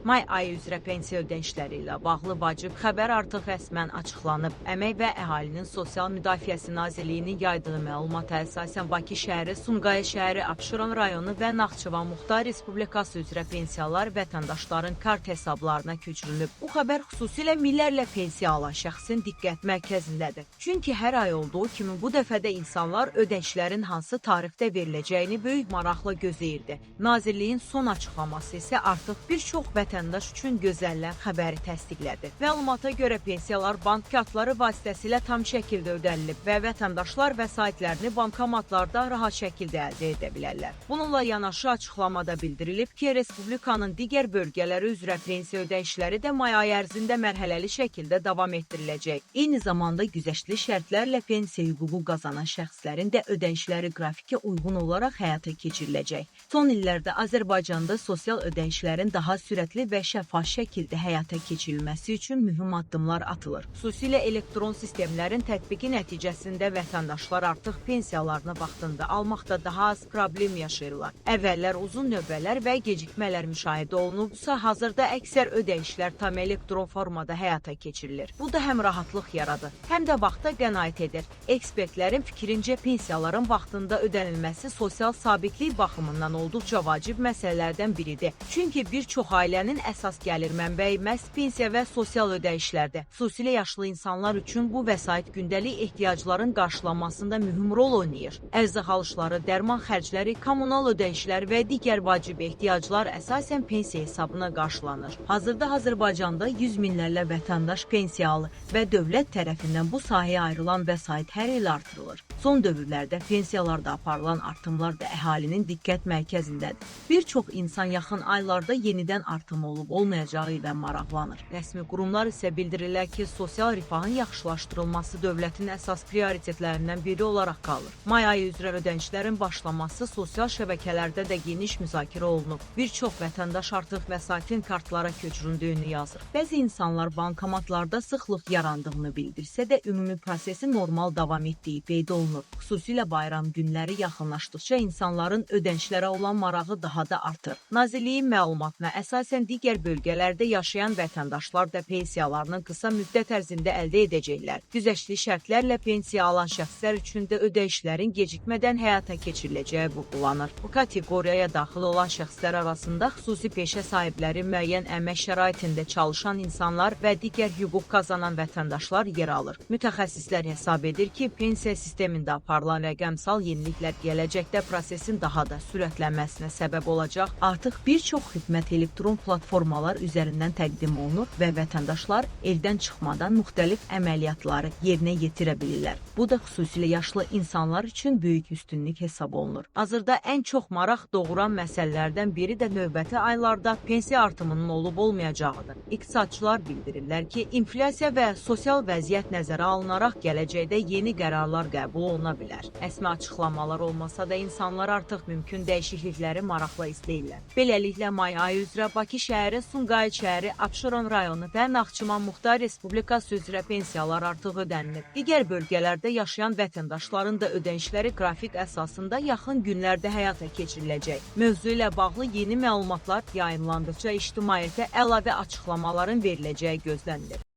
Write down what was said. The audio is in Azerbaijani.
May ayı üzrə pensiya ödənişləri ilə bağlı vacib xəbər artıq rəsmən açıqlanıb. Əmək və Əhalinin Sosial Müdafiəsi Nazirliyinin yaydığı məlumata əsasən Bakı şəhəri, Sumqayıt şəhəri, Abşeron rayonu və Naxçıvan Muxtar Respublikası üzrə pensiyalar vətəndaşların kart hesablarına köçürülüb. Bu xəbər xüsusilə minlərlə pensiya alan şəxsin diqqət mərkəzindədir. Çünki hər ay olduğu kimi bu dəfə də insanlar ödənişlərin hansı tarixdə veriləcəyini böyük maraqla gözləyirdi. Nazirliyin son açıqlaması isə artıq bir çox vətəndaş üçün gözlənilən xəbəri təsdiqlədi. Məlumata görə pensiyalar bank kartları vasitəsilə tam şəkildə ödənilib və vətəndaşlar vəsaitlərini bankomatlarda rahat şəkildə əldə edə bilərlər. Bununla yanaşı açıqlamada bildirilib ki, Respublikanın digər bölgələri üzrə pensiya ödənişləri də may ayı ərzində mərhələli şəkildə davam etdiriləcək. Eyni zamanda güzəştli şərtlərlə pensiya hüququ qazanan şəxslərin də ödənişləri qrafikə uyğun olaraq həyata keçiriləcək. Son illərdə Azərbaycanda sosial ödənişlərin daha sürətli və şəffaf şəkildə həyata keçirilməsi üçün mühüm addımlar atılır. Xüsusilə elektron sistemlərin tətbiqi nəticəsində vətəndaşlar artıq pensiyalarını vaxtında almaqda daha az problem yaşayırlar. Əvvəllər uzun növbələr və gecikmələr müşahidə olunubsa, hazırda əksər ödənişlər tam elektron formada həyata keçirilir. Bu da həm rahatlıq yaradır, həm də vaxta qənaət edir. Ekspertlərin fikrincə pensiyaların vaxtında ödənilməsi sosial sabitlik baxımından olduqca vacib məsələlərdən biridir. Çünki bir çox ailənin əsas gəlir mənbəyi məhz pensiya və sosial ödənişlərdir. Xüsusilə yaşlı insanlar üçün bu vəsait gündəlik ehtiyacların qarşılanmasında mühüm rol oynayır. Ərzaq alışları, dərman xərcləri, kommunal ödənişlər və digər vacib ehtiyaclar əsasən pensiya hesabına qarşılanır. Hazırda Azərbaycanda 100 minlərlə vətəndaş pensiya alır və dövlət tərəfindən bu sahəyə ayrılan vəsait hər il artırılır. Son dövrlərdə pensiyalarda aparılan artımlar da əhalinin diqqət mərkəzindədir. Bir çox insan yaxın aylarda yenidən artım olub-olmayacağı ilə maraqlanır. Rəsmi qurumlar isə bildirirlər ki, sosial rifahın yaxşılaşdırılması dövlətin əsas prioritetlərindən biri olaraq qalır. May ayı üzrə ödənişlərin başlaması sosial şəbəkələrdə də geniş müzakirə olunub. Bir çox vətəndaş artıq vəsaitin kartlara köçürüldüyünü yazır. Bəzi insanlar bankomatlarda sıxlıq yarandığını bildirsə də ümumi prosesin normal davam etdiyi qeyd olunur. Xüsusilə bayram günləri yaxınlaşdıqca insanların ödənişlərə olan marağı daha da artır. Nazirliyin məlumatına əsasən digər bölgələrdə yaşayan vətəndaşlar da pensiyalarını qısa müddət ərzində əldə edəcəklər. Güzəştli şərtlərlə pensiya alan şəxslər üçün də ödənişlərin gecikmədən həyata keçiriləcəyi vurğulanır. Bu kateqoriyaya daxil olan şəxslər arasında xüsusi peşə sahibləri, müəyyən əmək şəraitində çalışan insanlar və digər hüquq qazanan vətəndaşlar yer alır. Mütəxəssislər hesab edir ki, pensiya sistemində aparılan rəqəmsal yeniliklər gələcəkdə prosesin daha da sürətlənməsinə səbəb olacaq. Artıq bir çox xidmət elektron platformalar üzərindən təqdim olunur və vətəndaşlar eldən çıxmadan müxtəlif əməliyyatları yerinə yetirə bilirlər. Bu da xüsusilə yaşlı insanlar üçün böyük üstünlük hesab olunur. Hazırda ən çox maraq doğuran məsələlərdən biri də növbəti aylarda pensiya artımının olub-olmayacağıdır. İqtisadçılar bildirirlər ki, inflyasiya və sosial vəziyyət nəzərə alınaraq gələcəkdə yeni qərarlar qəbul oluna bilər. Rəsmi açıqlamalar olmasa da insanlar artıq mümkün dəyişiklikləri maraqla izləyirlər. Beləliklə, may ayı üzrə Bakı şəhəri, Sumqayıt şəhəri, Abşeron rayonu və Naxçıvan Muxtar Respublikası üzrə pensiyalar artıq ödənilir. Digər bölgələrdə yaşayan vətəndaşların da ödənişləri qrafik əsasında yaxın günlərdə həyata keçiriləcək. Mövzu ilə bağlı yeni məlumatlar yayımlandıqca ictimaiyyətə əlavə açıqlamaların veriləcəyi gözlənilir.